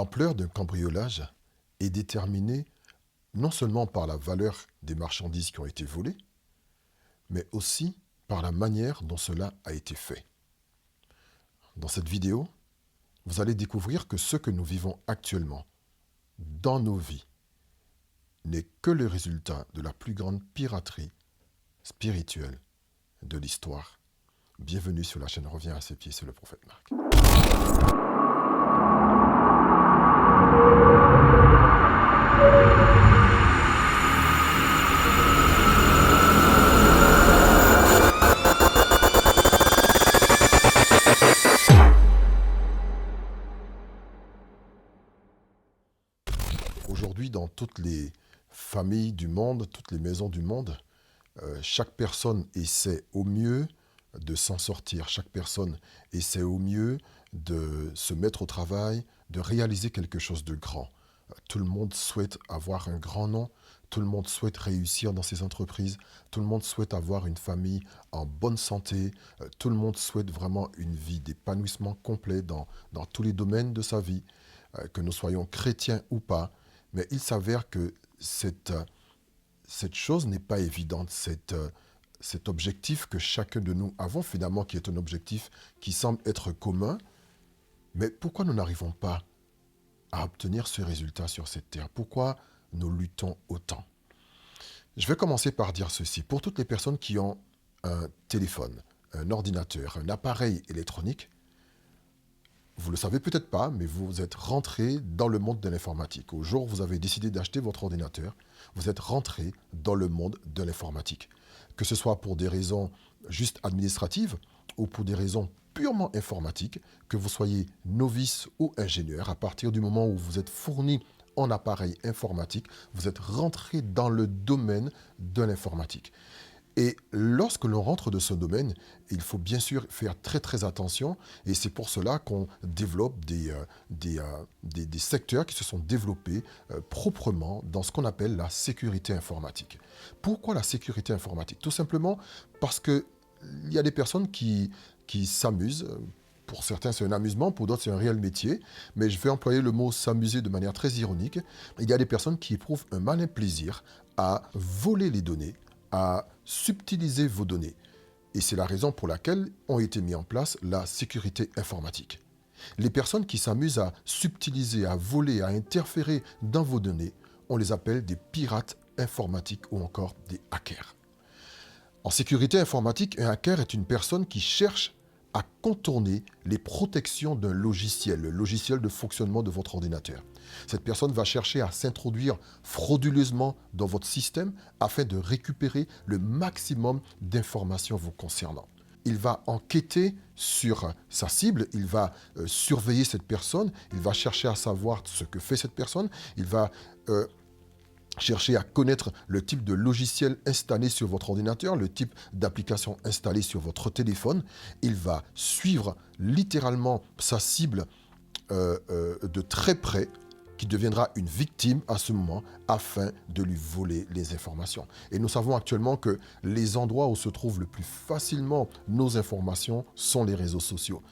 L'ampleur d'un cambriolage est déterminée non seulement par la valeur des marchandises qui ont été volées, mais aussi par la manière dont cela a été fait. Dans cette vidéo, vous allez découvrir que ce que nous vivons actuellement dans nos vies n'est que le résultat de la plus grande piraterie spirituelle de l'histoire. Bienvenue sur la chaîne Reviens à ses pieds, c'est le prophète Marc. Aujourd'hui, dans toutes les familles du monde, toutes les maisons du monde, chaque personne essaie au mieux de s'en sortir. Chaque personne essaie au mieux de se mettre au travail, de réaliser quelque chose de grand. Tout le monde souhaite avoir un grand nom, tout le monde souhaite réussir dans ses entreprises, tout le monde souhaite avoir une famille en bonne santé, tout le monde souhaite vraiment une vie d'épanouissement complet dans tous les domaines de sa vie, que nous soyons chrétiens ou pas. Mais il s'avère que cette chose n'est pas évidente, cet objectif que chacun de nous avons finalement, qui est un objectif qui semble être commun. Mais pourquoi nous n'arrivons pas à obtenir ce résultat sur cette terre? Pourquoi nous luttons autant? Je vais commencer par dire ceci. Pour toutes les personnes qui ont un téléphone, un ordinateur, un appareil électronique, vous ne le savez peut-être pas, mais vous êtes rentré dans le monde de l'informatique. Au jour où vous avez décidé d'acheter votre ordinateur, vous êtes rentré dans le monde de l'informatique. Que ce soit pour des raisons juste administratives ou pour des raisons purement informatiques, que vous soyez novice ou ingénieur, à partir du moment où vous êtes fourni en appareil informatique, vous êtes rentré dans le domaine de l'informatique. Et lorsque l'on rentre dans ce domaine, il faut bien sûr faire très très attention, et c'est pour cela qu'on développe des secteurs qui se sont développés proprement dans ce qu'on appelle la sécurité informatique. Pourquoi la sécurité informatique? Tout simplement parce qu'il y a des personnes qui s'amusent. Pour certains, c'est un amusement, pour d'autres, c'est un réel métier. Mais je vais employer le mot s'amuser de manière très ironique. Il y a des personnes qui éprouvent un malin plaisir à voler les données, à subtiliser vos données. Et c'est la raison pour laquelle ont été mis en place la sécurité informatique. Les personnes qui s'amusent à subtiliser, à voler, à interférer dans vos données, on les appelle des pirates informatiques ou encore des hackers. En sécurité informatique, un hacker est une personne qui cherche à contourner les protections d'un logiciel, le logiciel de fonctionnement de votre ordinateur. Cette personne va chercher à s'introduire frauduleusement dans votre système afin de récupérer le maximum d'informations vous concernant. Il va enquêter sur sa cible, il va surveiller cette personne, il va chercher à savoir ce que fait cette personne, il va chercher à connaître le type de logiciel installé sur votre ordinateur, le type d'application installée sur votre téléphone. Il va suivre littéralement sa cible de très près, qui deviendra une victime à ce moment afin de lui voler les informations. Et nous savons actuellement que les endroits où se trouvent le plus facilement nos informations sont les réseaux sociaux.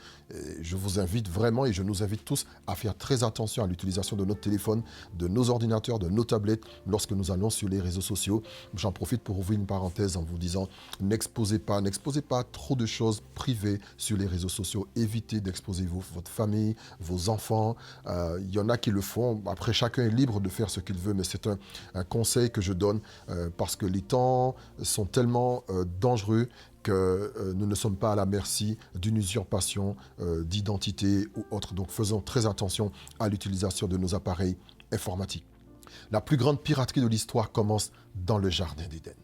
Je vous invite vraiment et je nous invite tous à faire très attention à l'utilisation de notre téléphone, de nos ordinateurs, de nos tablettes lorsque nous allons sur les réseaux sociaux. J'en profite pour ouvrir une parenthèse en vous disant n'exposez pas trop de choses privées sur les réseaux sociaux. Évitez d'exposer votre famille, vos enfants. Il y en a qui le font. Après, chacun est libre de faire ce qu'il veut, mais c'est un conseil que je donne parce que les temps sont tellement dangereux que nous ne sommes pas à la merci d'une usurpation d'identité ou autre. Donc faisons très attention à l'utilisation de nos appareils informatiques. La plus grande piraterie de l'histoire commence dans le jardin d'Éden.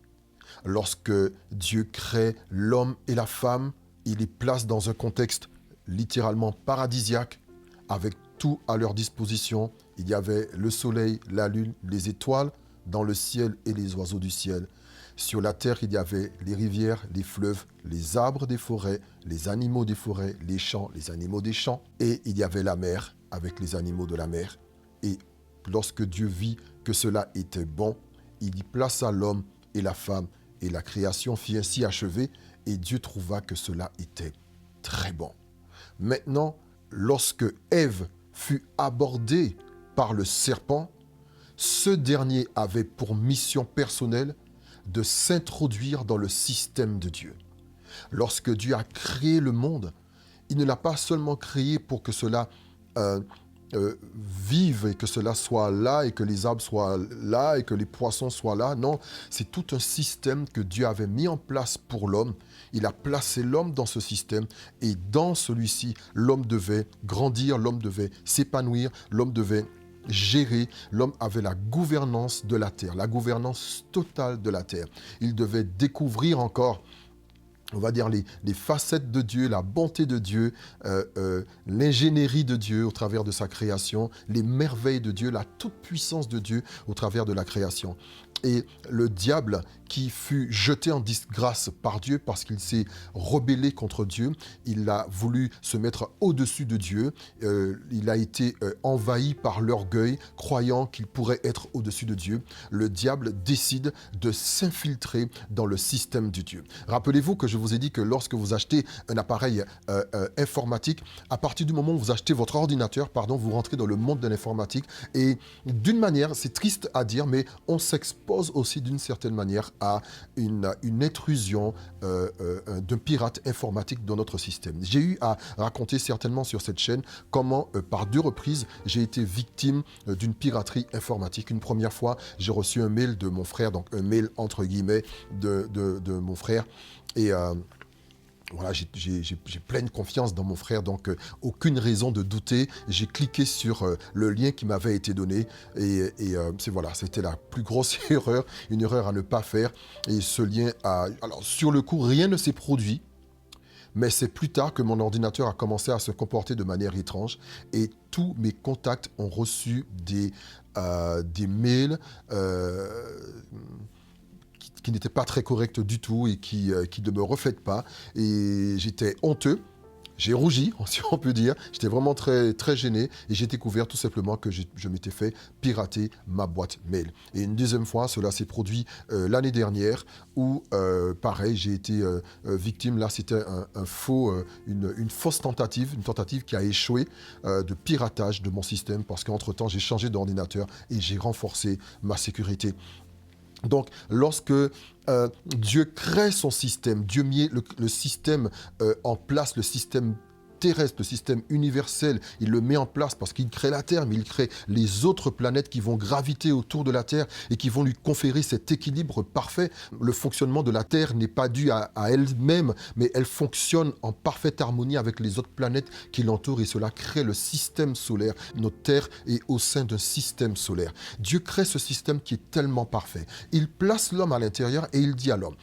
Lorsque Dieu crée l'homme et la femme, il les place dans un contexte littéralement paradisiaque, avec tout à leur disposition. Il y avait le soleil, la lune, les étoiles dans le ciel et les oiseaux du ciel. Sur la terre, il y avait les rivières, les fleuves, les arbres des forêts, les animaux des forêts, les champs, les animaux des champs. Et il y avait la mer avec les animaux de la mer. Et lorsque Dieu vit que cela était bon, il y plaça l'homme et la femme. Et la création fut ainsi achevée. Et Dieu trouva que cela était très bon. Maintenant, lorsque Ève fut abordé par le serpent, ce dernier avait pour mission personnelle de s'introduire dans le système de Dieu. Lorsque Dieu a créé le monde, il ne l'a pas seulement créé pour que cela vive et que cela soit là et que les arbres soient là et que les poissons soient là. Non, c'est tout un système que Dieu avait mis en place pour l'homme. Il a placé l'homme dans ce système et dans celui-ci, l'homme devait grandir, l'homme devait s'épanouir, l'homme devait gérer, l'homme avait la gouvernance de la terre, la gouvernance totale de la terre. Il devait découvrir encore, on va dire, les facettes de Dieu, la bonté de Dieu, l'ingénierie de Dieu au travers de sa création, les merveilles de Dieu, la toute-puissance de Dieu au travers de la création. Et le diable qui fut jeté en disgrâce par Dieu parce qu'il s'est rebellé contre Dieu, il a voulu se mettre au-dessus de Dieu, il a été envahi par l'orgueil, croyant qu'il pourrait être au-dessus de Dieu. Le diable décide de s'infiltrer dans le système de Dieu. Rappelez-vous que je vous ai dit que lorsque vous achetez un appareil informatique, à partir du moment où vous achetez votre ordinateur, vous rentrez dans le monde de l'informatique et d'une manière, c'est triste à dire, mais on s'expose aussi d'une certaine manière à une intrusion d'un pirate informatique dans notre système. J'ai eu à raconter certainement sur cette chaîne comment par 2 reprises j'ai été victime d'une piraterie informatique. Une première fois, j'ai reçu un mail de mon frère, donc un mail entre guillemets de mon frère et voilà, j'ai pleine confiance dans mon frère, donc aucune raison de douter. J'ai cliqué sur le lien qui m'avait été donné et voilà, c'était la plus grosse erreur, une erreur à ne pas faire. Et ce lien alors sur le coup, rien ne s'est produit, mais c'est plus tard que mon ordinateur a commencé à se comporter de manière étrange et tous mes contacts ont reçu des mails qui n'était pas très correct du tout et qui ne me reflète pas. Et j'étais honteux, j'ai rougi, si on peut dire. J'étais vraiment très, très gêné et j'ai découvert tout simplement que je m'étais fait pirater ma boîte mail. Et une deuxième fois, cela s'est produit l'année dernière où, pareil, j'ai été victime. Là, c'était une fausse tentative, une tentative qui a échoué de piratage de mon système parce qu'entre-temps, j'ai changé d'ordinateur et j'ai renforcé ma sécurité. Donc, lorsque Dieu crée son système, Dieu met le système en place, le système terrestre, le système universel, il le met en place parce qu'il crée la Terre, mais il crée les autres planètes qui vont graviter autour de la Terre et qui vont lui conférer cet équilibre parfait. Le fonctionnement de la Terre n'est pas dû à elle-même, mais elle fonctionne en parfaite harmonie avec les autres planètes qui l'entourent et cela crée le système solaire. Notre Terre est au sein d'un système solaire. Dieu crée ce système qui est tellement parfait. Il place l'homme à l'intérieur et il dit à l'homme,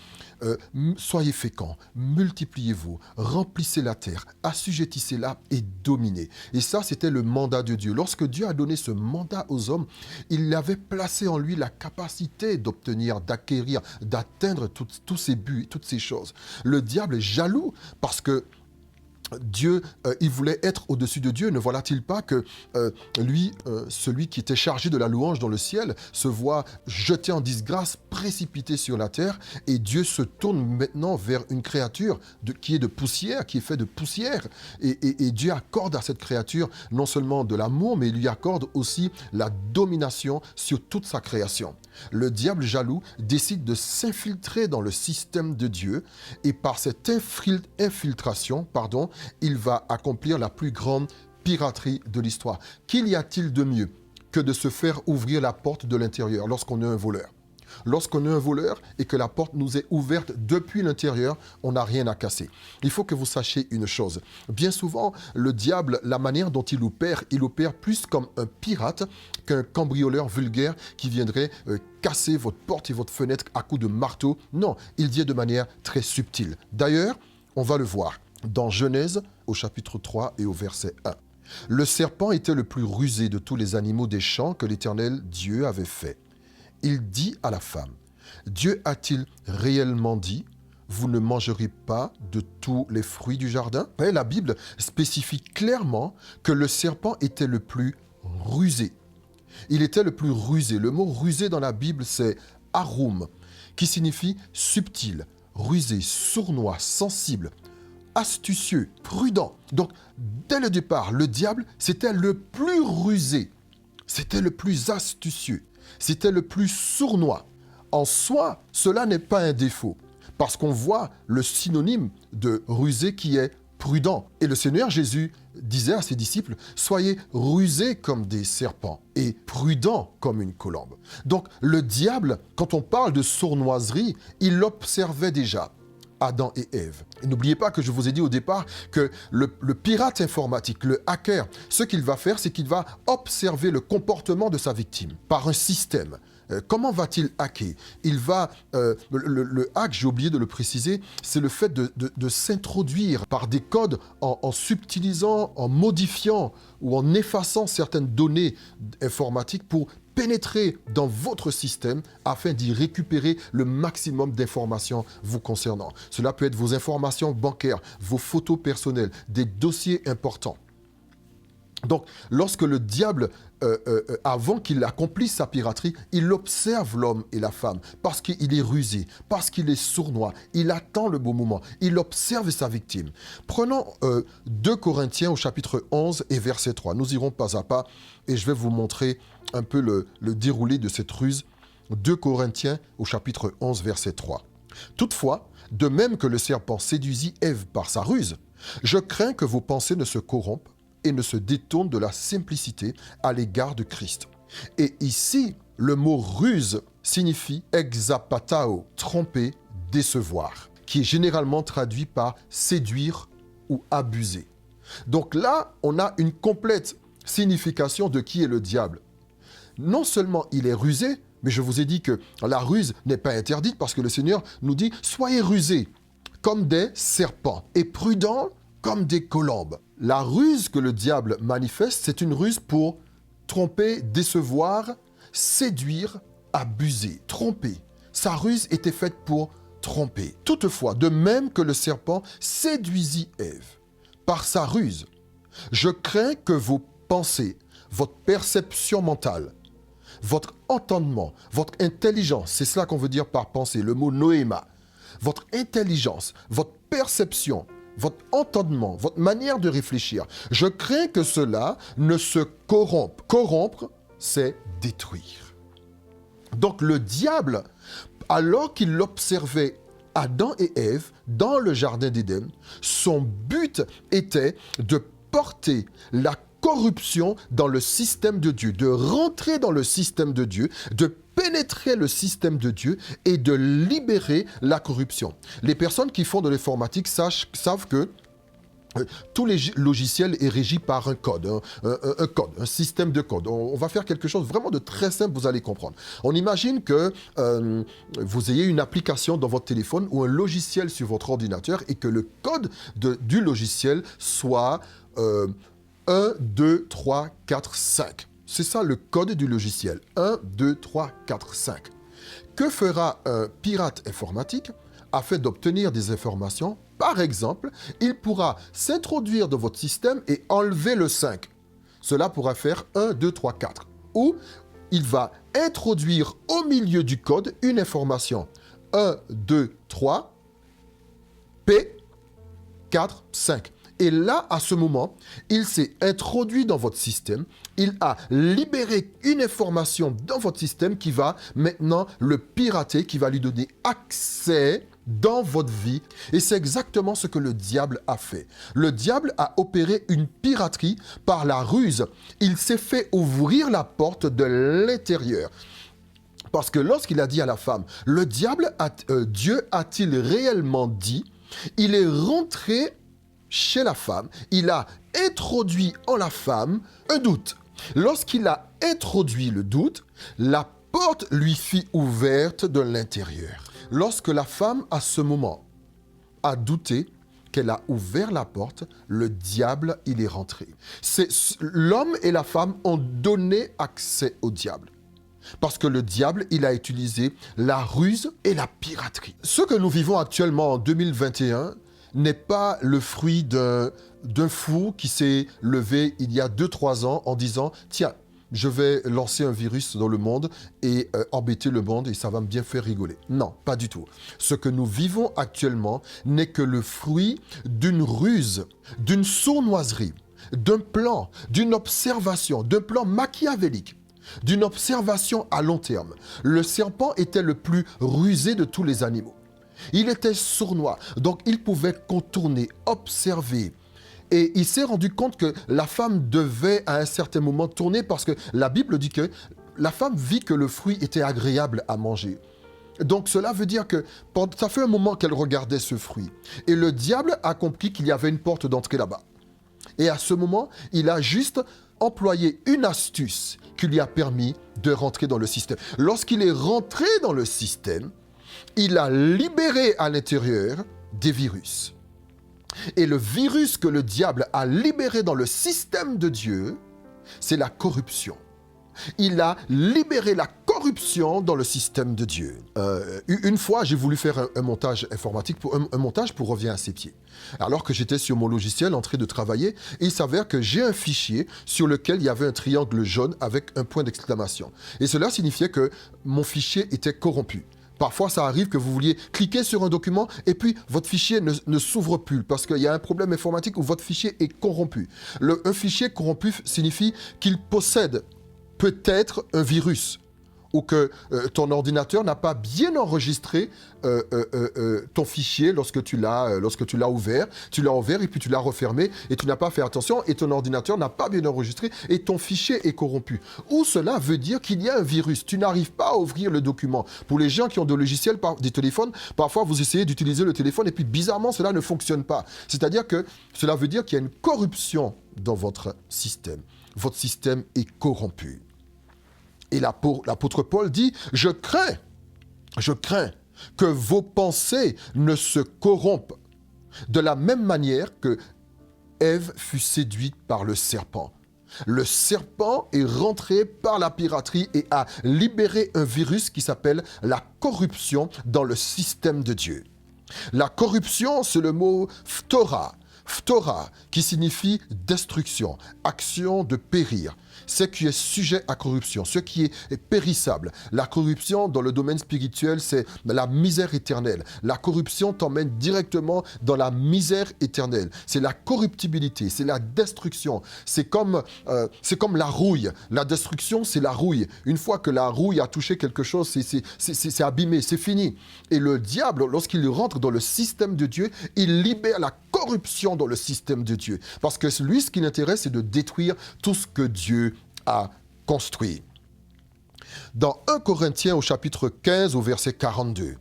soyez féconds, multipliez-vous, remplissez la terre, assujettissez-la et dominez. Et ça, c'était le mandat de Dieu. Lorsque Dieu a donné ce mandat aux hommes, il avait placé en lui la capacité d'obtenir, d'acquérir, d'atteindre tous ces buts, toutes ces choses. Le diable est jaloux parce que Dieu, il voulait être au-dessus de Dieu. Ne voilà-t-il pas que celui qui était chargé de la louange dans le ciel, se voit jeté en disgrâce, précipité sur la terre, et Dieu se tourne maintenant vers une créature qui est de poussière, qui est faite de poussière. Et Dieu accorde à cette créature non seulement de l'amour, mais il lui accorde aussi la domination sur toute sa création. Le diable jaloux décide de s'infiltrer dans le système de Dieu, et par cette infiltration, il va accomplir la plus grande piraterie de l'histoire. Qu'il y a-t-il de mieux que de se faire ouvrir la porte de l'intérieur lorsqu'on est un voleur? Lorsqu'on est un voleur et que la porte nous est ouverte depuis l'intérieur, on n'a rien à casser. Il faut que vous sachiez une chose. Bien souvent, le diable, la manière dont il opère plus comme un pirate qu'un cambrioleur vulgaire qui viendrait casser votre porte et votre fenêtre à coups de marteau. Non, il dit de manière très subtile. D'ailleurs, on va le voir dans Genèse au chapitre 3 et au verset 1. Le serpent était le plus rusé de tous les animaux des champs que l'Éternel Dieu avait fait. Il dit à la femme, « Dieu a-t-il réellement dit, vous ne mangerez pas de tous les fruits du jardin ?» La Bible spécifie clairement que le serpent était le plus rusé. Il était le plus rusé. Le mot rusé dans la Bible, c'est arum, qui signifie subtil, rusé, sournois, sensible. astucieux, prudent. Donc, dès le départ, le diable, c'était le plus rusé, c'était le plus astucieux, c'était le plus sournois. En soi, cela n'est pas un défaut, parce qu'on voit le synonyme de rusé qui est prudent. Et le Seigneur Jésus disait à ses disciples, soyez rusés comme des serpents et prudents comme une colombe. Donc le diable, quand on parle de sournoiserie, il l'observait déjà. Adam et Ève. Et n'oubliez pas que je vous ai dit au départ que le pirate informatique, le hacker, ce qu'il va faire, c'est qu'il va observer le comportement de sa victime par un système. Comment va-t-il hacker? Il va, le hack, j'ai oublié de le préciser, c'est le fait de s'introduire par des codes en subtilisant, en modifiant ou en effaçant certaines données informatiques pour pénétrer dans votre système afin d'y récupérer le maximum d'informations vous concernant. Cela peut être vos informations bancaires, vos photos personnelles, des dossiers importants. Donc, lorsque le diable, avant qu'il accomplisse sa piraterie, il observe l'homme et la femme parce qu'il est rusé, parce qu'il est sournois, il attend le bon moment, il observe sa victime. Prenons 2 Corinthiens au chapitre 11 et verset 3. Nous irons pas à pas et je vais vous montrer un peu le déroulé de cette ruse. 2 Corinthiens au chapitre 11, verset 3. Toutefois, de même que le serpent séduisit Ève par sa ruse, je crains que vos pensées ne se corrompent et ne se détournent de la simplicité à l'égard de Christ. Et ici, le mot ruse signifie exapatao, tromper, décevoir, qui est généralement traduit par séduire ou abuser. Donc là, on a une complète signification de qui est le diable. Non seulement il est rusé, mais je vous ai dit que la ruse n'est pas interdite parce que le Seigneur nous dit « Soyez rusés comme des serpents et prudents comme des colombes ». La ruse que le diable manifeste, c'est une ruse pour tromper, décevoir, séduire, abuser, tromper. Sa ruse était faite pour tromper. Toutefois, de même que le serpent séduisit Ève par sa ruse, je crains que vos pensées, votre perception mentale, votre entendement, votre intelligence, c'est cela qu'on veut dire par pensée, le mot noéma, votre intelligence, votre perception, votre entendement, votre manière de réfléchir, je crains que cela ne se corrompe. Corrompre, c'est détruire. Donc le diable, alors qu'il observait Adam et Ève dans le jardin d'Éden, son but était de porter la corruption dans le système de Dieu, de rentrer dans le système de Dieu, de pénétrer le système de Dieu et de libérer la corruption. Les personnes qui font de l'informatique savent que tous les logiciels est régi par un code, un système de code. On va faire quelque chose vraiment de très simple, vous allez comprendre. On imagine que vous ayez une application dans votre téléphone ou un logiciel sur votre ordinateur et que le code du logiciel soit 1, 2, 3, 4, 5. C'est ça le code du logiciel. 1, 2, 3, 4, 5. Que fera un pirate informatique afin d'obtenir des informations? Par exemple, il pourra s'introduire dans votre système et enlever le 5. Cela pourra faire 1, 2, 3, 4. Ou il va introduire au milieu du code une information. 1, 2, 3, P, 4, 5. Et là, à ce moment, il s'est introduit dans votre système, il a libéré une information dans votre système qui va maintenant le pirater, qui va lui donner accès dans votre vie. Et c'est exactement ce que le diable a fait. Le diable a opéré une piraterie par la ruse. Il s'est fait ouvrir la porte de l'intérieur. Parce que lorsqu'il a dit à la femme, le diable, Dieu a-t-il réellement dit, il est rentré chez la femme, il a introduit en la femme un doute. Lorsqu'il a introduit le doute, la porte lui fit ouverte de l'intérieur. Lorsque la femme, à ce moment, a douté, qu'elle a ouvert la porte, le diable, il est rentré. L'homme et la femme ont donné accès au diable. Parce que le diable, il a utilisé la ruse et la piraterie. Ce que nous vivons actuellement en 2021 n'est pas le fruit d'un fou qui s'est levé il y a 2-3 ans en disant « Tiens, je vais lancer un virus dans le monde et embêter le monde et ça va me bien faire rigoler. Non, pas du tout. Ce que nous vivons actuellement n'est que le fruit d'une ruse, d'une sournoiserie, d'un plan, d'une observation, d'un plan machiavélique, d'une observation à long terme. Le serpent était le plus rusé de tous les animaux. Il était sournois, donc il pouvait contourner, observer. Et il s'est rendu compte que la femme devait à un certain moment tourner parce que la Bible dit que la femme vit que le fruit était agréable à manger. Donc cela veut dire que ça fait un moment qu'elle regardait ce fruit. Et le diable a compris qu'il y avait une porte d'entrée là-bas. Et à ce moment, il a juste employé une astuce qui lui a permis de rentrer dans le système. Lorsqu'il est rentré dans le système, il a libéré à l'intérieur des virus. Et le virus que le diable a libéré dans le système de Dieu, c'est la corruption. Il a libéré la corruption dans le système de Dieu. Une fois, j'ai voulu faire un montage informatique, un montage pour Reviens à ses pieds. Alors que j'étais sur mon logiciel en train de travailler, il s'avère que j'ai un fichier sur lequel il y avait un triangle jaune avec un point d'exclamation. Et cela signifiait que mon fichier était corrompu. Parfois, ça arrive que vous vouliez cliquer sur un document et puis votre fichier ne s'ouvre plus parce qu'il y a un problème informatique où votre fichier est corrompu. Un fichier corrompu signifie qu'il possède peut-être un virus ou que ton ordinateur n'a pas bien enregistré ton fichier lorsque tu l'as ouvert. Tu l'as ouvert et puis tu l'as refermé et tu n'as pas fait attention et ton ordinateur n'a pas bien enregistré et ton fichier est corrompu. Ou cela veut dire qu'il y a un virus. Tu n'arrives pas à ouvrir le document. Pour les gens qui ont des logiciels, des téléphones, parfois vous essayez d'utiliser le téléphone et puis bizarrement cela ne fonctionne pas. C'est-à-dire que cela veut dire qu'il y a une corruption dans votre système. Votre système est corrompu. Et l'apôtre Paul dit, je crains que vos pensées ne se corrompent de la même manière que Ève fut séduite par le serpent. Le serpent est rentré par la piraterie et a libéré un virus qui s'appelle la corruption dans le système de Dieu. La corruption, c'est le mot phtora. Phtora, qui signifie destruction, action de périr. Ce qui est sujet à corruption, ce qui est périssable. La corruption dans le domaine spirituel, c'est la misère éternelle. La corruption t'emmène directement dans la misère éternelle. C'est la corruptibilité, c'est la destruction. C'est comme la rouille. La destruction, c'est la rouille. Une fois que la rouille a touché quelque chose, c'est abîmé, c'est fini. Et le diable, lorsqu'il rentre dans le système de Dieu, il libère la corruption dans le système de Dieu. Parce que lui, ce qui l'intéresse, c'est de détruire tout ce que Dieu a construit. Dans 1 Corinthiens au chapitre 15 au verset 42,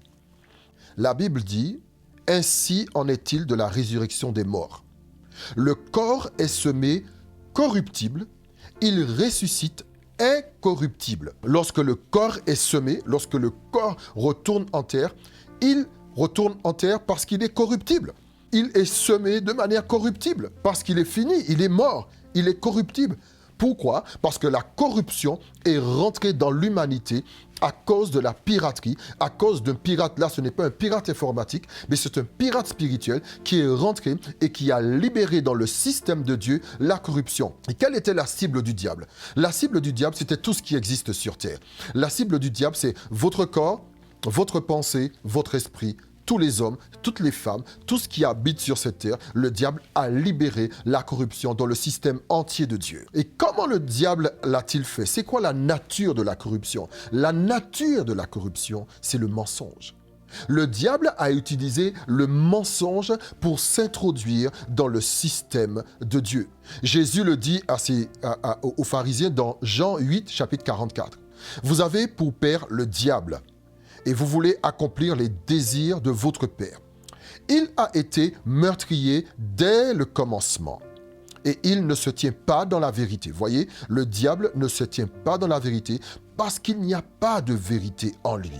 la Bible dit « Ainsi en est-il de la résurrection des morts. Le corps est semé corruptible, il ressuscite incorruptible. Lorsque le corps est semé, lorsque le corps retourne en terre, il retourne en terre parce qu'il est corruptible. Il est semé de manière corruptible parce qu'il est fini, il est mort, il est corruptible. Pourquoi? Parce que la corruption est rentrée dans l'humanité à cause de la piraterie, à cause d'un pirate. Là, ce n'est pas un pirate informatique, mais c'est un pirate spirituel qui est rentré et qui a libéré dans le système de Dieu la corruption. Et quelle était la cible du diable? La cible du diable, c'était tout ce qui existe sur terre. La cible du diable, c'est votre corps, votre pensée, votre esprit, tous les hommes, toutes les femmes, tout ce qui habite sur cette terre. Le diable a libéré la corruption dans le système entier de Dieu. Et comment le diable l'a-t-il fait? C'est quoi la nature de la corruption? La nature de la corruption, c'est le mensonge. Le diable a utilisé le mensonge pour s'introduire dans le système de Dieu. Jésus le dit aux pharisiens dans Jean 8, chapitre 44. « Vous avez pour père le diable, et vous voulez accomplir les désirs de votre père. Il a été meurtrier dès le commencement, et il ne se tient pas dans la vérité. » Voyez, le diable ne se tient pas dans la vérité parce qu'il n'y a pas de vérité en lui.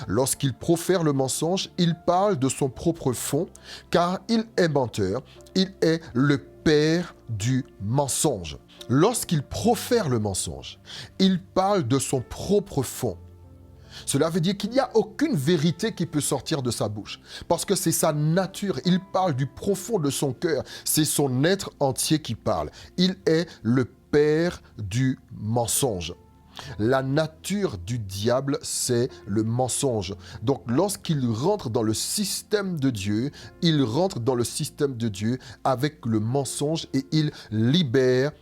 Lorsqu'il profère le mensonge, il parle de son propre fond, car il est menteur, il est le père du mensonge. Lorsqu'il profère le mensonge, il parle de son propre fond. Cela veut dire qu'il n'y a aucune vérité qui peut sortir de sa bouche, parce que c'est sa nature. Il parle du profond de son cœur. C'est son être entier qui parle. Il est le père du mensonge. La nature du diable, c'est le mensonge. Donc, lorsqu'il rentre dans le système de Dieu, il rentre dans le système de Dieu avec le mensonge et il libère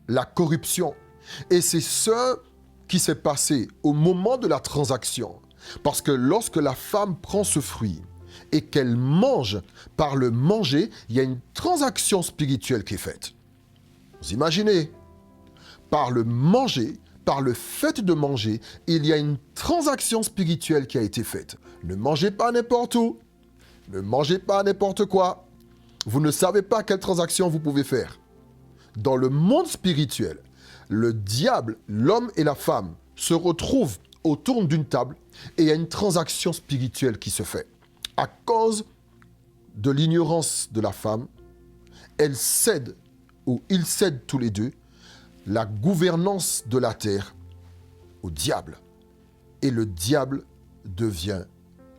la corruption. Et c'est ce qui s'est passé au moment de la transaction. Parce que lorsque la femme prend ce fruit et qu'elle mange, par le manger, il y a une transaction spirituelle qui est faite. Vous imaginez, par le manger, par le fait de manger, il y a une transaction spirituelle qui a été faite. Ne mangez pas n'importe où. Ne mangez pas n'importe quoi. Vous ne savez pas quelle transaction vous pouvez faire. Dans le monde spirituel, le diable, l'homme et la femme se retrouvent autour d'une table et il y a une transaction spirituelle qui se fait. À cause de l'ignorance de la femme, elle cède, ou ils cèdent tous les deux, la gouvernance de la terre au diable. Et le diable devient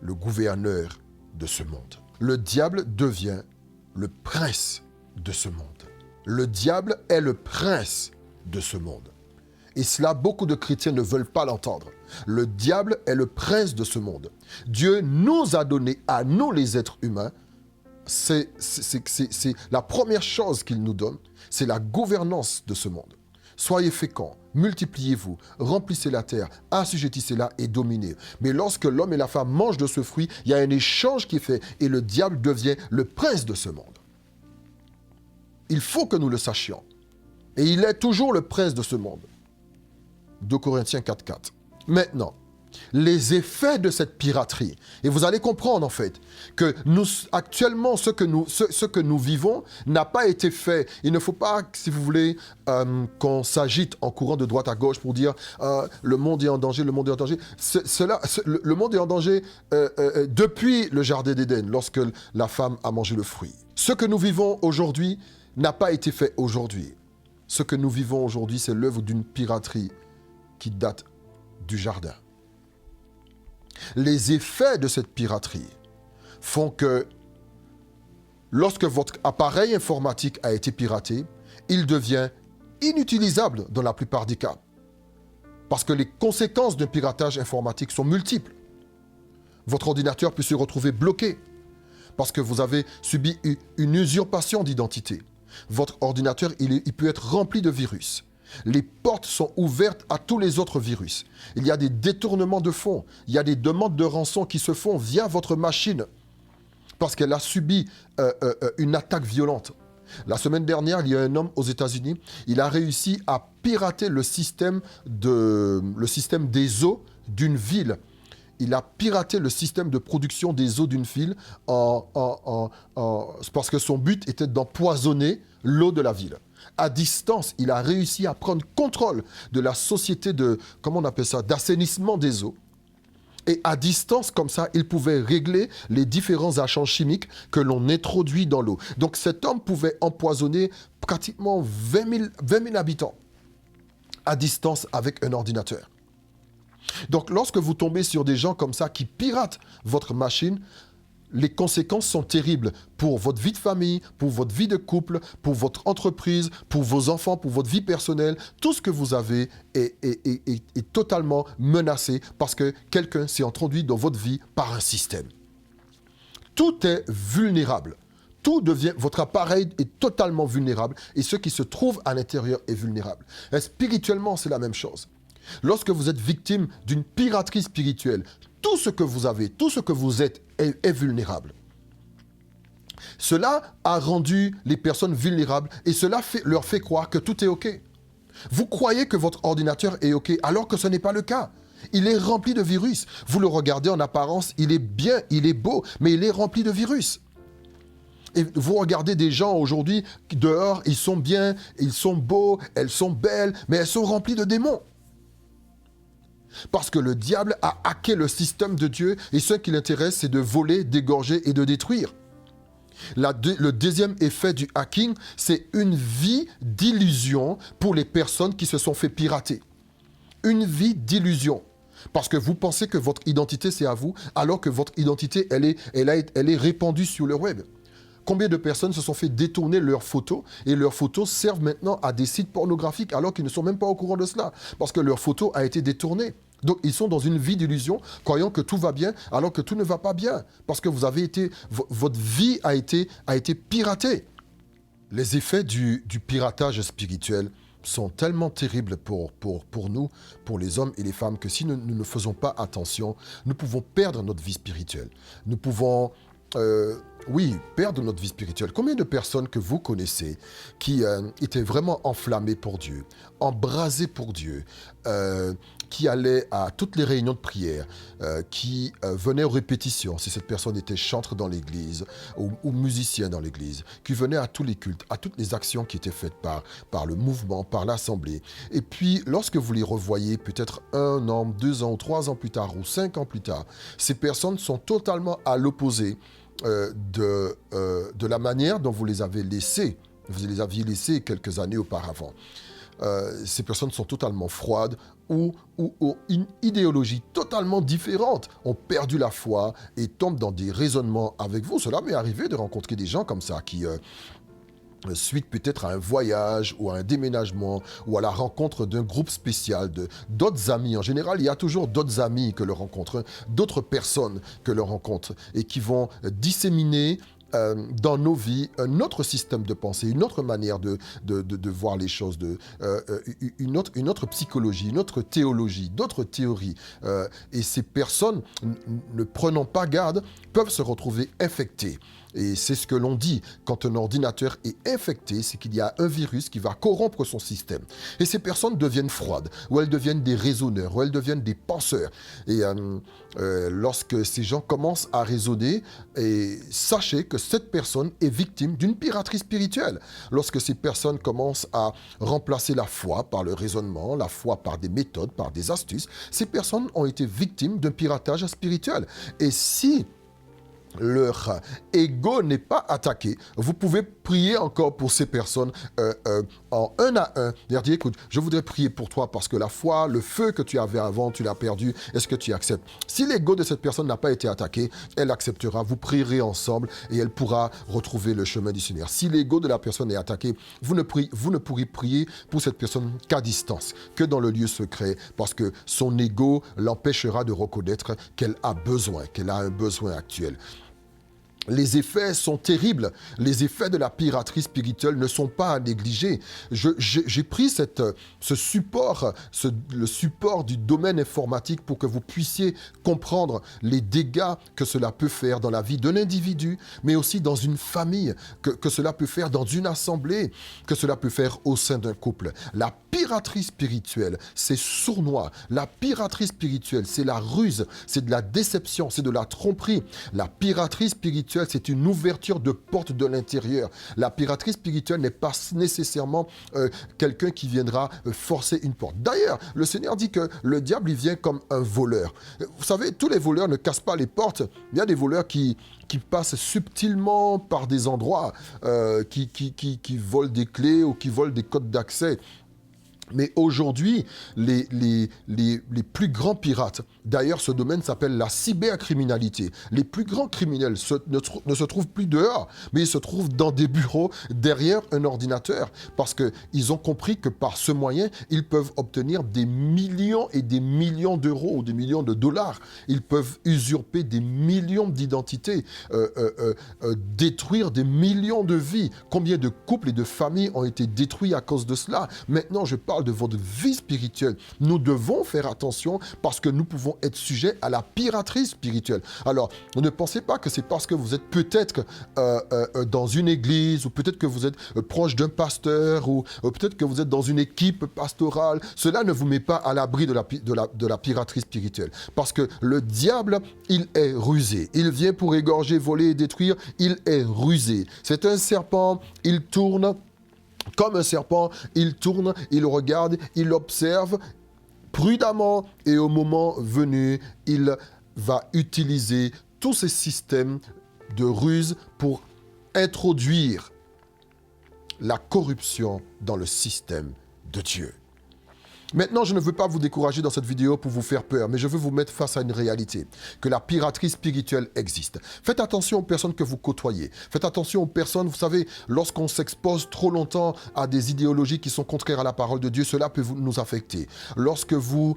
le gouverneur de ce monde. Le diable devient le prince de ce monde. Le diable est le prince de ce monde. Et cela, beaucoup de chrétiens ne veulent pas l'entendre. Le diable est le prince de ce monde. Dieu nous a donné, à nous les êtres humains, c'est la première chose qu'il nous donne, c'est la gouvernance de ce monde. Soyez féconds, multipliez-vous, remplissez la terre, assujettissez-la et dominez. Mais lorsque l'homme et la femme mangent de ce fruit, il y a un échange qui est fait et le diable devient le prince de ce monde. Il faut que nous le sachions. Et il est toujours le prince de ce monde. 2 Corinthiens 4:4. Maintenant, les effets de cette piraterie. Et vous allez comprendre en fait que nous, actuellement, ce que nous vivons n'a pas été fait. Il ne faut pas, si vous voulez, qu'on s'agite en courant de droite à gauche pour dire le monde est en danger, le monde est en danger. Le monde est en danger depuis le jardin d'Éden, lorsque la femme a mangé le fruit. Ce que nous vivons aujourd'hui n'a pas été fait aujourd'hui. Ce que nous vivons aujourd'hui, c'est l'œuvre d'une piraterie qui date du jardin. Les effets de cette piraterie font que lorsque votre appareil informatique a été piraté, il devient inutilisable dans la plupart des cas. Parce que les conséquences d'un piratage informatique sont multiples. Votre ordinateur peut se retrouver bloqué parce que vous avez subi une usurpation d'identité. Votre ordinateur, il peut être rempli de virus. Les portes sont ouvertes à tous les autres virus. Il y a des détournements de fonds. Il y a des demandes de rançon qui se font via votre machine parce qu'elle a subi une attaque violente. La semaine dernière, il y a un homme aux États-Unis. Il a réussi à pirater le système des eaux d'une ville. Il a piraté le système de production des eaux d'une ville parce que son but était d'empoisonner l'eau de la ville. À distance, il a réussi à prendre contrôle de la société d'assainissement des eaux. Et à distance, comme ça, il pouvait régler les différents agents chimiques que l'on introduit dans l'eau. Donc cet homme pouvait empoisonner pratiquement 20 000 habitants à distance avec un ordinateur. Donc lorsque vous tombez sur des gens comme ça qui piratent votre machine, les conséquences sont terribles pour votre vie de famille, pour votre vie de couple, pour votre entreprise, pour vos enfants, pour votre vie personnelle. Tout ce que vous avez est totalement menacé parce que quelqu'un s'est introduit dans votre vie par un système. Tout est vulnérable. Votre appareil est totalement vulnérable et ce qui se trouve à l'intérieur est vulnérable. Et spirituellement, c'est la même chose. Lorsque vous êtes victime d'une piraterie spirituelle, tout ce que vous avez, tout ce que vous êtes est vulnérable. Cela a rendu les personnes vulnérables et cela leur fait croire que tout est OK. Vous croyez que votre ordinateur est OK alors que ce n'est pas le cas. Il est rempli de virus. Vous le regardez en apparence, il est bien, il est beau, mais il est rempli de virus. Et vous regardez des gens aujourd'hui, dehors, ils sont bien, ils sont beaux, elles sont belles, mais elles sont remplies de démons. Parce que le diable a hacké le système de Dieu et ce qui l'intéresse, c'est de voler, d'égorger et de détruire. Le deuxième effet du hacking, c'est une vie d'illusion pour les personnes qui se sont fait pirater. Une vie d'illusion. Parce que vous pensez que votre identité, c'est à vous, alors que votre identité, elle est répandue sur le web. Combien de personnes se sont fait détourner leurs photos et leurs photos servent maintenant à des sites pornographiques alors qu'ils ne sont même pas au courant de cela parce que leur photo a été détournée. Donc, ils sont dans une vie d'illusion, croyant que tout va bien, alors que tout ne va pas bien. Parce que votre vie a été piratée. Les effets du piratage spirituel sont tellement terribles pour nous, pour les hommes et les femmes, que si nous ne faisons pas attention, nous pouvons perdre notre vie spirituelle. Nous pouvons... perdre notre vie spirituelle. Combien de personnes que vous connaissez qui étaient vraiment enflammées pour Dieu, embrasées pour Dieu, qui allaient à toutes les réunions de prière, qui venaient aux répétitions, si cette personne était chantre dans l'église ou musicien dans l'église, qui venaient à tous les cultes, à toutes les actions qui étaient faites par le mouvement, par l'assemblée. Et puis, lorsque vous les revoyez, peut-être 1 an, 2 ans, ou 3 ans plus tard, ou 5 ans plus tard, ces personnes sont totalement à l'opposé de la manière dont vous les aviez laissées quelques années auparavant. Ces personnes sont totalement froides ou une idéologie totalement différente, ont perdu la foi et tombent dans des raisonnements avec vous. Cela m'est arrivé de rencontrer des gens comme ça qui... suite peut-être à un voyage ou à un déménagement ou à la rencontre d'un groupe spécial, d'autres amis. En général, il y a toujours d'autres amis que l'on rencontre, d'autres personnes que l'on rencontre et qui vont disséminer dans nos vies un autre système de pensée, une autre manière de voir les choses, une autre psychologie, une autre théologie, d'autres théories. Et ces personnes, ne prenant pas garde, peuvent se retrouver infectées. Et c'est ce que l'on dit, quand un ordinateur est infecté, c'est qu'il y a un virus qui va corrompre son système. Et ces personnes deviennent froides, ou elles deviennent des raisonneurs, ou elles deviennent des penseurs. Et lorsque ces gens commencent à raisonner, sachez que cette personne est victime d'une piraterie spirituelle. Lorsque ces personnes commencent à remplacer la foi par le raisonnement, la foi par des méthodes, par des astuces, ces personnes ont été victimes d'un piratage spirituel. Et si leur ego n'est pas attaqué, vous pouvez prier encore pour ces personnes en 1 à 1. Dire, écoute, je voudrais prier pour toi parce que la foi, le feu que tu avais avant, tu l'as perdu. Est-ce que tu acceptes? Si l'ego de cette personne n'a pas été attaqué, elle acceptera. Vous prierez ensemble et elle pourra retrouver le chemin du Seigneur. Si l'ego de la personne est attaqué, vous ne pourrez prier pour cette personne qu'à distance, que dans le lieu secret, parce que son ego l'empêchera de reconnaître qu'elle a un besoin actuel. Les effets sont terribles. Les effets de la piraterie spirituelle ne sont pas à négliger. J'ai pris ce support, le support du domaine informatique pour que vous puissiez comprendre les dégâts que cela peut faire dans la vie d'un individu, mais aussi dans une famille, que cela peut faire dans une assemblée, que cela peut faire au sein d'un couple. La piraterie spirituelle, c'est sournois. La piraterie spirituelle, c'est la ruse, c'est de la déception, c'est de la tromperie. La piraterie spirituelle, c'est une ouverture de porte de l'intérieur. La piraterie spirituelle n'est pas nécessairement quelqu'un qui viendra forcer une porte. D'ailleurs, le Seigneur dit que le diable, il vient comme un voleur. Vous savez, tous les voleurs ne cassent pas les portes. Il y a des voleurs qui passent subtilement par des endroits, qui volent des clés ou qui volent des codes d'accès. Mais aujourd'hui, les plus grands pirates, d'ailleurs ce domaine s'appelle la cybercriminalité. Les plus grands criminels ne se trouvent plus dehors, mais ils se trouvent dans des bureaux derrière un ordinateur parce qu'ils ont compris que par ce moyen, ils peuvent obtenir des millions et des millions d'euros ou des millions de dollars. Ils peuvent usurper des millions d'identités, détruire des millions de vies. Combien de couples et de familles ont été détruits à cause de cela? Maintenant, je parle de votre vie spirituelle. Nous devons faire attention parce que nous pouvons être sujets à la piraterie spirituelle. Alors, ne pensez pas que c'est parce que vous êtes peut-être dans une église ou peut-être que vous êtes proche d'un pasteur ou peut-être que vous êtes dans une équipe pastorale. Cela ne vous met pas à l'abri de la piraterie spirituelle. Parce que le diable, il est rusé. Il vient pour égorger, voler et détruire. Il est rusé. C'est un serpent, il tourne. Comme un serpent, il tourne, il regarde, il observe prudemment et au moment venu, il va utiliser tous ces systèmes de ruse pour introduire la corruption dans le système de Dieu. Maintenant, je ne veux pas vous décourager dans cette vidéo pour vous faire peur, mais je veux vous mettre face à une réalité, que la piraterie spirituelle existe. Faites attention aux personnes que vous côtoyez. Faites attention aux personnes, vous savez, lorsqu'on s'expose trop longtemps à des idéologies qui sont contraires à la parole de Dieu, cela peut nous affecter. Lorsque vous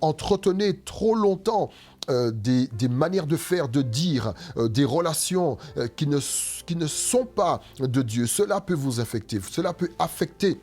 entretenez trop longtemps des manières de faire, de dire, des relations qui ne sont pas de Dieu, cela peut vous affecter. Cela peut affecter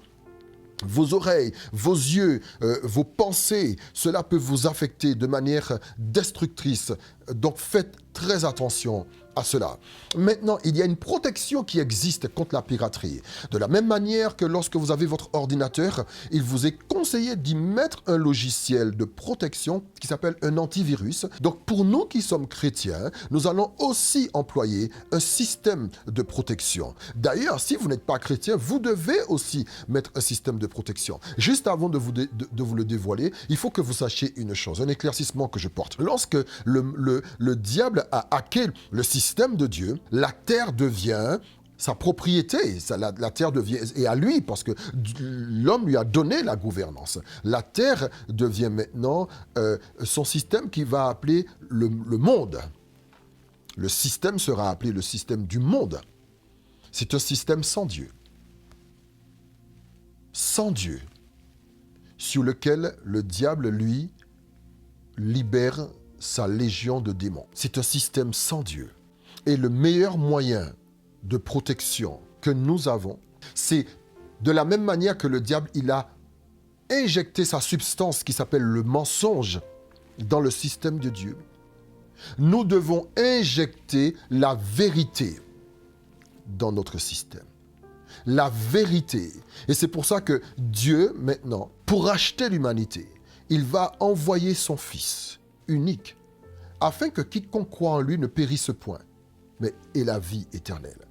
vos oreilles, vos yeux, vos pensées, cela peut vous affecter de manière destructrice. Donc faites très attention à cela. Maintenant, il y a une protection qui existe contre la piraterie. De la même manière que lorsque vous avez votre ordinateur, il vous est conseillé d'y mettre un logiciel de protection qui s'appelle un antivirus. Donc pour nous qui sommes chrétiens, nous allons aussi employer un système de protection. D'ailleurs, si vous n'êtes pas chrétien, vous devez aussi mettre un système de protection. Juste avant de vous le dévoiler, il faut que vous sachiez une chose, un éclaircissement que je porte. Lorsque le diable a hacké le système de Dieu, la terre devient sa propriété, la terre devient, et à lui, parce que l'homme lui a donné la gouvernance. La terre devient maintenant son système qu'il va appeler le monde. Le système sera appelé le système du monde. C'est un système sans Dieu. Sans Dieu, sur lequel le diable, lui, libère sa légion de démons. C'est un système sans Dieu. Et le meilleur moyen de protection que nous avons, c'est de la même manière que le diable, il a injecté sa substance qui s'appelle le mensonge dans le système de Dieu. Nous devons injecter la vérité dans notre système. La vérité. Et c'est pour ça que Dieu, maintenant, pour racheter l'humanité, il va envoyer son Fils unique, afin que quiconque croit en lui ne périsse point, mais ait la vie éternelle.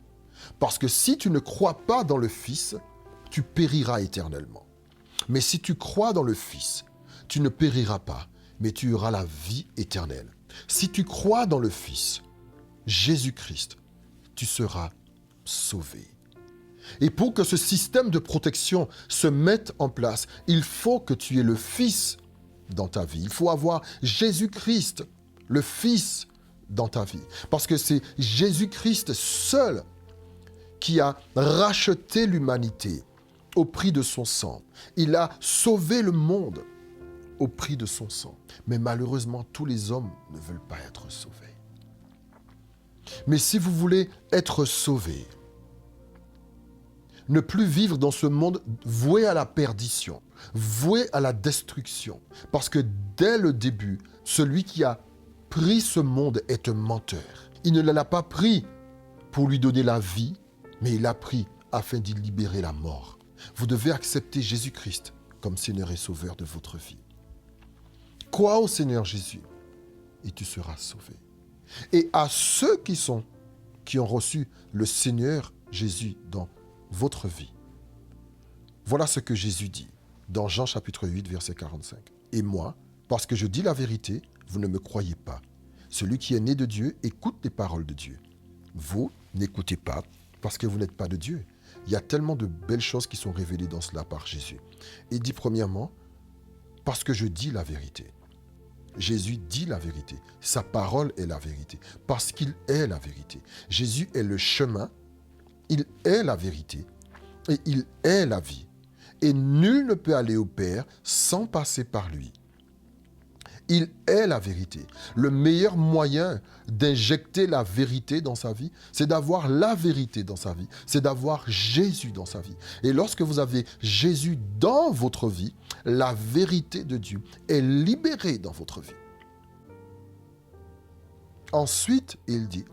Parce que si tu ne crois pas dans le Fils, tu périras éternellement. Mais si tu crois dans le Fils, tu ne périras pas, mais tu auras la vie éternelle. Si tu crois dans le Fils, Jésus-Christ, tu seras sauvé. Et pour que ce système de protection se mette en place, il faut que tu aies le Fils dans ta vie. Il faut avoir Jésus-Christ, le Fils, dans ta vie. Parce que c'est Jésus-Christ seul qui a racheté l'humanité au prix de son sang. Il a sauvé le monde au prix de son sang. Mais malheureusement, tous les hommes ne veulent pas être sauvés. Mais si vous voulez être sauvés, ne plus vivre dans ce monde voué à la perdition, voué à la destruction. Parce que dès le début, celui qui a pris ce monde est un menteur. Il ne l'a pas pris pour lui donner la vie, mais il l'a pris afin d'y libérer la mort. Vous devez accepter Jésus-Christ comme Seigneur et Sauveur de votre vie. Crois au Seigneur Jésus et tu seras sauvé. Et à ceux qui ont reçu le Seigneur Jésus dans votre vie. Voilà ce que Jésus dit dans Jean chapitre 8, verset 45. Et moi, parce que je dis la vérité, vous ne me croyez pas. Celui qui est né de Dieu écoute les paroles de Dieu. Vous n'écoutez pas parce que vous n'êtes pas de Dieu. Il y a tellement de belles choses qui sont révélées dans cela par Jésus. Il dit premièrement, parce que je dis la vérité. Jésus dit la vérité. Sa parole est la vérité. Parce qu'il est la vérité. Jésus est le chemin. Il est la vérité et il est la vie. Et nul ne peut aller au Père sans passer par lui. Il est la vérité. Le meilleur moyen d'injecter la vérité dans sa vie, c'est d'avoir la vérité dans sa vie. C'est d'avoir Jésus dans sa vie. Et lorsque vous avez Jésus dans votre vie, la vérité de Dieu est libérée dans votre vie. Ensuite, il dit,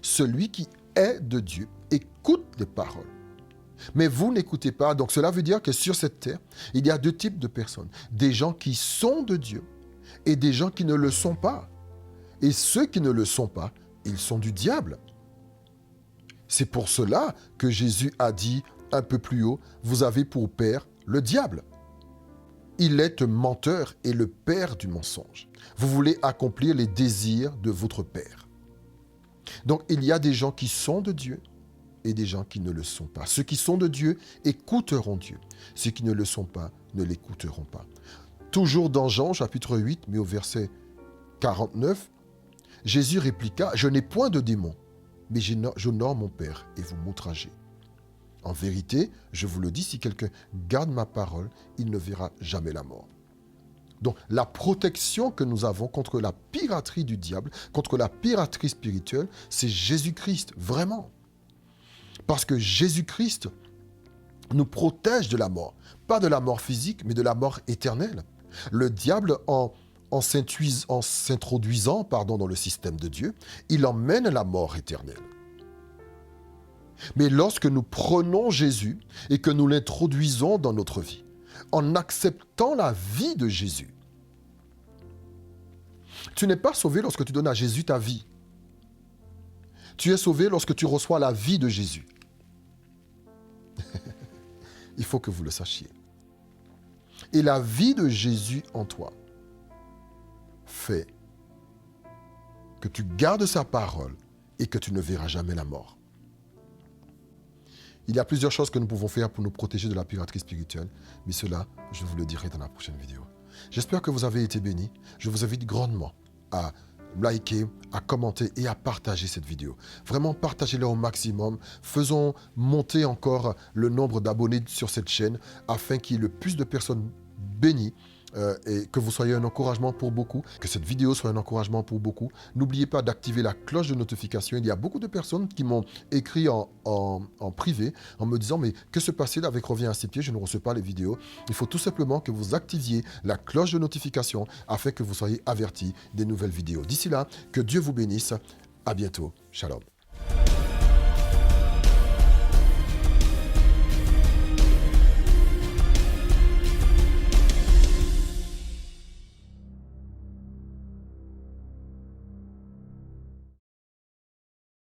celui qui est de Dieu écoute les paroles. Mais vous n'écoutez pas. Donc cela veut dire que sur cette terre, il y a deux types de personnes. Des gens qui sont de Dieu et des gens qui ne le sont pas. Et ceux qui ne le sont pas, ils sont du diable. C'est pour cela que Jésus a dit un peu plus haut, vous avez pour père le diable. Il est un menteur et le père du mensonge. Vous voulez accomplir les désirs de votre père. Donc il y a des gens qui sont de Dieu et des gens qui ne le sont pas. Ceux qui sont de Dieu écouteront Dieu. Ceux qui ne le sont pas ne l'écouteront pas. Toujours dans Jean, chapitre 8, mais au verset 49, Jésus répliqua, « Je n'ai point de démon, mais j'honore mon Père et vous m'outragez. En vérité, je vous le dis, si quelqu'un garde ma parole, il ne verra jamais la mort. » Donc, la protection que nous avons contre la piraterie du diable, contre la piraterie spirituelle, c'est Jésus-Christ, vraiment. Parce que Jésus-Christ nous protège de la mort. Pas de la mort physique, mais de la mort éternelle. Le diable, en s'introduisant dans le système de Dieu, il emmène la mort éternelle. Mais lorsque nous prenons Jésus et que nous l'introduisons dans notre vie, en acceptant la vie de Jésus, tu n'es pas sauvé lorsque tu donnes à Jésus ta vie. Tu es sauvé lorsque tu reçois la vie de Jésus. Il faut que vous le sachiez. Et la vie de Jésus en toi fait que tu gardes sa parole et que tu ne verras jamais la mort. Il y a plusieurs choses que nous pouvons faire pour nous protéger de la piraterie spirituelle, mais cela, je vous le dirai dans la prochaine vidéo. J'espère que vous avez été bénis. Je vous invite grandement à liker, à commenter et à partager cette vidéo. Vraiment, partagez-la au maximum. Faisons monter encore le nombre d'abonnés sur cette chaîne afin qu'il y ait le plus de personnes bénies et que vous soyez un encouragement pour beaucoup, que cette vidéo soit un encouragement pour beaucoup. N'oubliez pas d'activer la cloche de notification. Il y a beaucoup de personnes qui m'ont écrit en privé en me disant « Mais que se passe-t-il avec Reviens à ses pieds? Je ne reçois pas les vidéos. » Il faut tout simplement que vous activiez la cloche de notification afin que vous soyez avertis des nouvelles vidéos. D'ici là, que Dieu vous bénisse. À bientôt. Shalom.